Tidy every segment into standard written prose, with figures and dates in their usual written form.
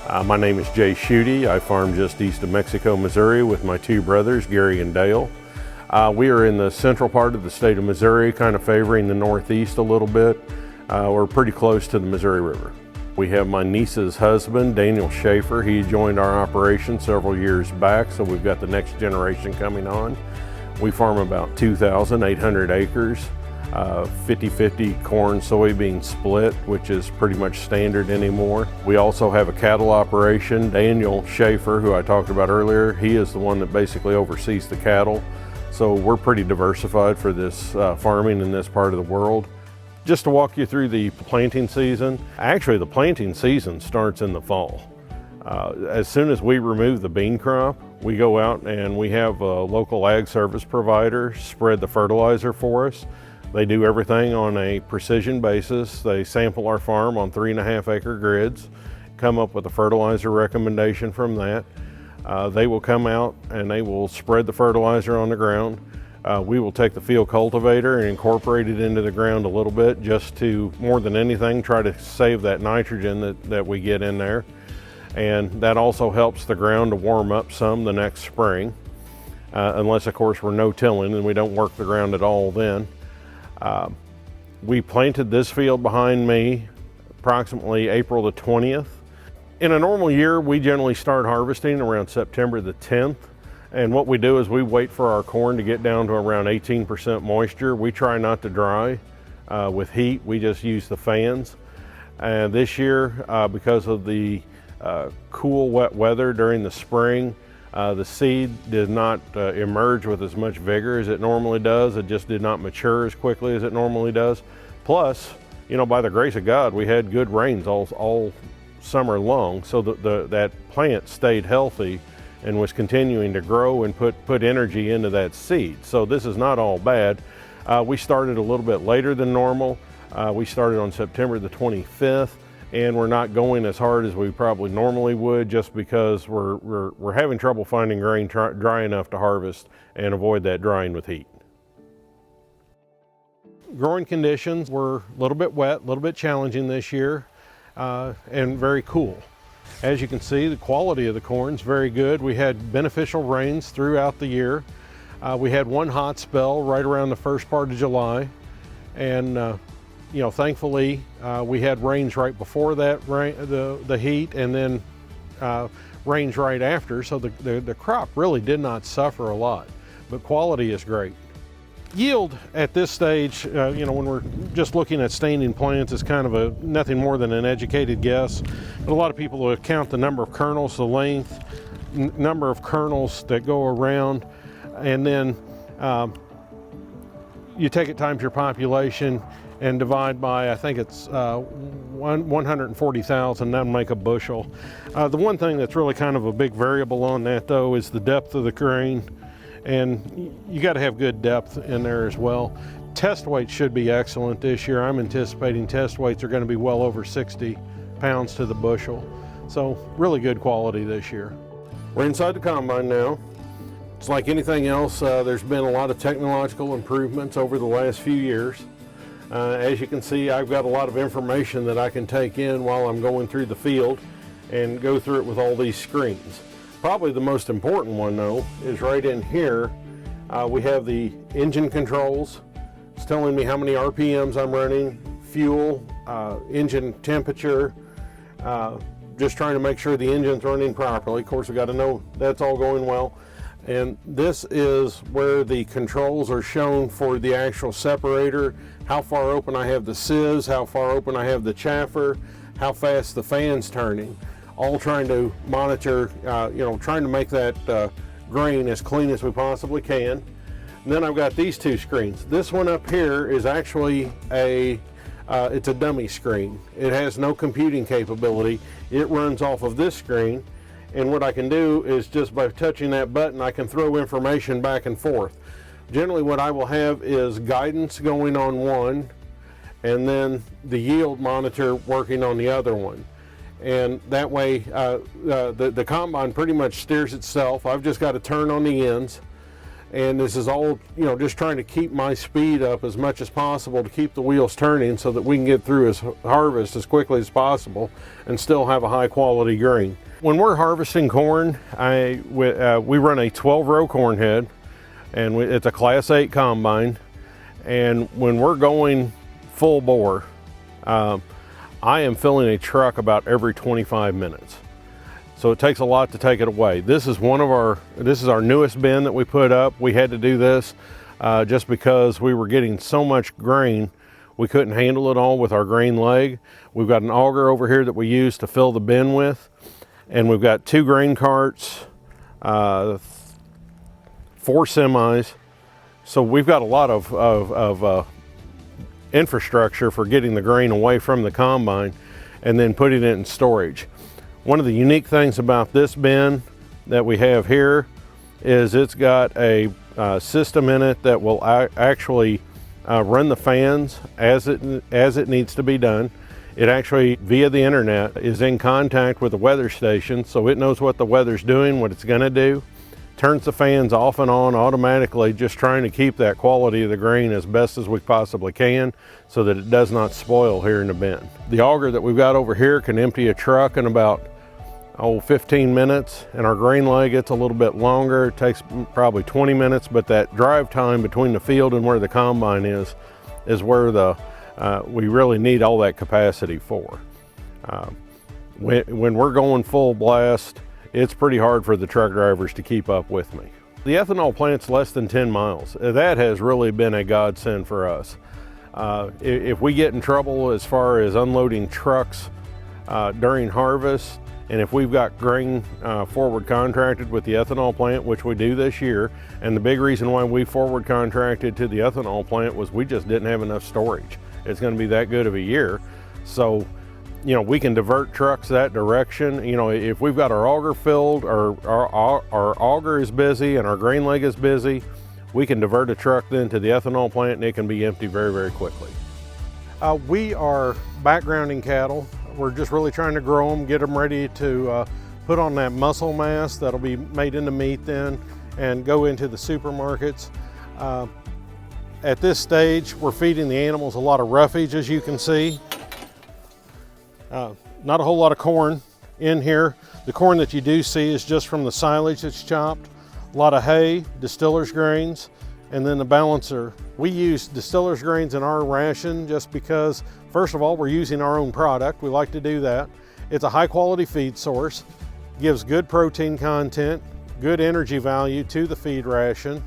My name is Jay Schutte. I farm just east of Mexico, Missouri with my two brothers, Gary and Dale. We are in the central part of the state of Missouri, kind of favoring the northeast a little bit. We're pretty close to the Missouri River. We have my niece's husband, Daniel Schaefer. He joined our operation several years back, so we've got the next generation coming on. We farm about 2,800 acres. 50-50 corn soybean split, which is pretty much standard anymore. We also have a cattle operation. Daniel Schaefer, who I talked about earlier, he is the one that basically oversees the cattle. So we're pretty diversified for this farming in this part of the world. Just to walk you through the planting season, actually the planting season starts in the fall. As soon as we remove the bean crop, we go out and we have a local ag service provider spread the fertilizer for us. They do everything on a precision basis. They sample our farm on 3.5 acre grids, come up with a fertilizer recommendation from that. They will come out and they will spread the fertilizer on the ground. We will take the field cultivator and incorporate it into the ground a little bit, just to, more than anything, try to save that nitrogen that we get in there. And that also helps the ground to warm up some the next spring, unless of course we're no-tilling and we don't work the ground at all then. We planted this field behind me approximately April the 20th. In a normal year, we generally start harvesting around September the 10th. And what we do is we wait for our corn to get down to around 18% moisture. We try not to dry with heat. We just use the fans. And this year, because of the cool, wet weather during the spring, the seed did not emerge with as much vigor as it normally does. It just did not mature as quickly as it normally does. Plus, you know, by the grace of God, we had good rains all summer long, so that plant stayed healthy and was continuing to grow and put energy into that seed. So this is not all bad. We started a little bit later than normal. We started on September the 25th. And we're not going as hard as we probably normally would, just because we're having trouble finding grain dry enough to harvest and avoid that drying with heat. Growing conditions were a little bit wet, a little bit challenging this year, and very cool. As you can see, the quality of the corn is very good. We had beneficial rains throughout the year. We had one hot spell right around the first part of July, and you know, thankfully, we had rains right before that, the heat, and then rains right after, so the crop really did not suffer a lot, but quality is great. Yield at this stage, you know, when we're just looking at standing plants, is kind of nothing more than an educated guess. But a lot of people will count the number of kernels, the length, number of kernels that go around, and then you take it times your population and divide by, I think it's 140,000, that'll make a bushel. The one thing that's really kind of a big variable on that, though, is the depth of the grain, and you got to have good depth in there as well. Test weights should be excellent this year. I'm anticipating test weights are going to be well over 60 pounds to the bushel, so really good quality this year. We're inside the combine now. It's like anything else, there's been a lot of technological improvements over the last few years. As you can see, I've got a lot of information that I can take in while I'm going through the field and go through it with all these screens. Probably the most important one, though, is right in here. We have the engine controls. It's telling me how many RPMs I'm running, fuel, engine temperature, just trying to make sure the engine's running properly. Of course, we got to know that's all going well. And this is where the controls are shown for the actual separator, how far open I have the sieves, how far open I have the chaffer, how fast the fan's turning. All trying to monitor, you know, trying to make that grain as clean as we possibly can. And then I've got these two screens. This one up here is actually it's a dummy screen. It has no computing capability. It runs off of this screen. And what I can do is, just by touching that button, I can throw information back and forth. Generally what I will have is guidance going on one, and then the yield monitor working on the other one. And that way the combine pretty much steers itself. I've just got to turn on the ends, And this is all, just trying to keep my speed up as much as possible to keep the wheels turning so that we can get through his harvest as quickly as possible and still have a high quality grain. When we're harvesting corn, we run a 12-row corn head, and it's a Class 8 combine. And when we're going full bore, I am filling a truck about every 25 minutes. So it takes a lot to take it away. This is our newest bin that we put up. We had to do this just because we were getting so much grain, we couldn't handle it all with our grain leg. We've got an auger over here that we use to fill the bin with, and we've got 2 grain carts, 4 semis. So we've got a lot of infrastructure for getting the grain away from the combine and then putting it in storage. One of the unique things about this bin that we have here is it's got a system in it that will actually run the fans as it needs to be done. It actually, via the internet, is in contact with the weather station, so it knows what the weather's doing, what it's gonna do. Turns the fans off and on automatically, just trying to keep that quality of the grain as best as we possibly can so that it does not spoil here in the bin. The auger that we've got over here can empty a truck in about 15 minutes, and our grain leg, it's a little bit longer. It takes probably 20 minutes, but that drive time between the field and where the combine is where we really need all that capacity for. When we're going full blast, it's pretty hard for the truck drivers to keep up with me. The ethanol plant's less than 10 miles. That has really been a godsend for us. If we get in trouble as far as unloading trucks during harvest, and if we've got grain forward contracted with the ethanol plant, which we do this year, and the big reason why we forward contracted to the ethanol plant was we just didn't have enough storage. It's going to be that good of a year. So, we can divert trucks that direction. If we've got our auger filled, or our auger is busy and our grain leg is busy, we can divert a truck then to the ethanol plant and it can be empty very, very quickly. We are backgrounding cattle. We're just really trying to grow them, get them ready to put on that muscle mass that'll be made into meat then and go into the supermarkets. At this stage, we're feeding the animals a lot of roughage, as you can see. Not a whole lot of corn in here. The corn that you do see is just from the silage that's chopped. A lot of hay, distiller's grains, and then the balancer. We use distiller's grains in our ration just because, first of all, we're using our own product. We like to do that. It's a high quality feed source, gives good protein content, good energy value to the feed ration,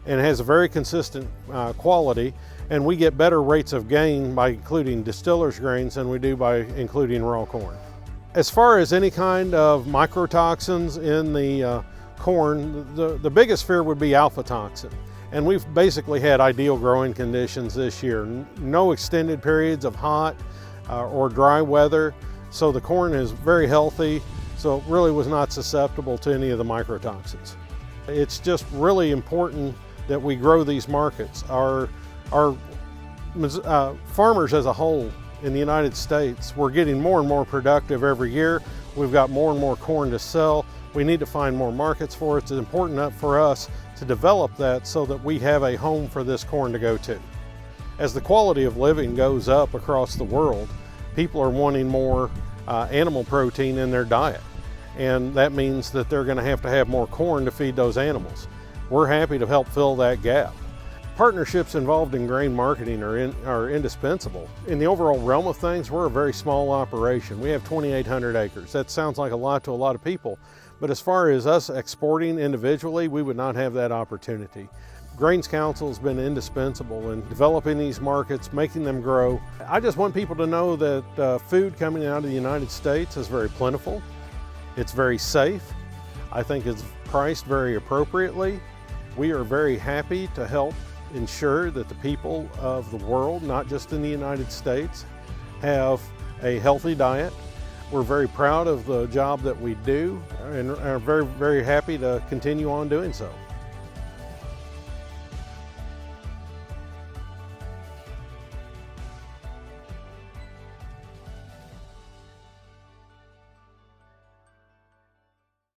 and has a very consistent quality. And we get better rates of gain by including distiller's grains than we do by including raw corn. As far as any kind of mycotoxins in the corn, the biggest fear would be alpha toxin. And we've basically had ideal growing conditions this year. No extended periods of hot or dry weather. So the corn is very healthy. So it really was not susceptible to any of the mycotoxins. It's just really important that we grow these markets. Our farmers as a whole in the United States, we're getting more and more productive every year. We've got more and more corn to sell. We need to find more markets for it. It's important for us to develop that so that we have a home for this corn to go to. As the quality of living goes up across the world, people are wanting more animal protein in their diet. And that means that they're going to have more corn to feed those animals. We're happy to help fill that gap. Partnerships involved in grain marketing are indispensable. In the overall realm of things, we're a very small operation. We have 2,800 acres. That sounds like a lot to a lot of people, but as far as us exporting individually, we would not have that opportunity. Grains Council has been indispensable in developing these markets, making them grow. I just want people to know that food coming out of the United States is very plentiful. It's very safe. I think it's priced very appropriately. We are very happy to help ensure that the people of the world, not just in the United States, have a healthy diet. We're very proud of the job that we do and are very, very happy to continue on doing so.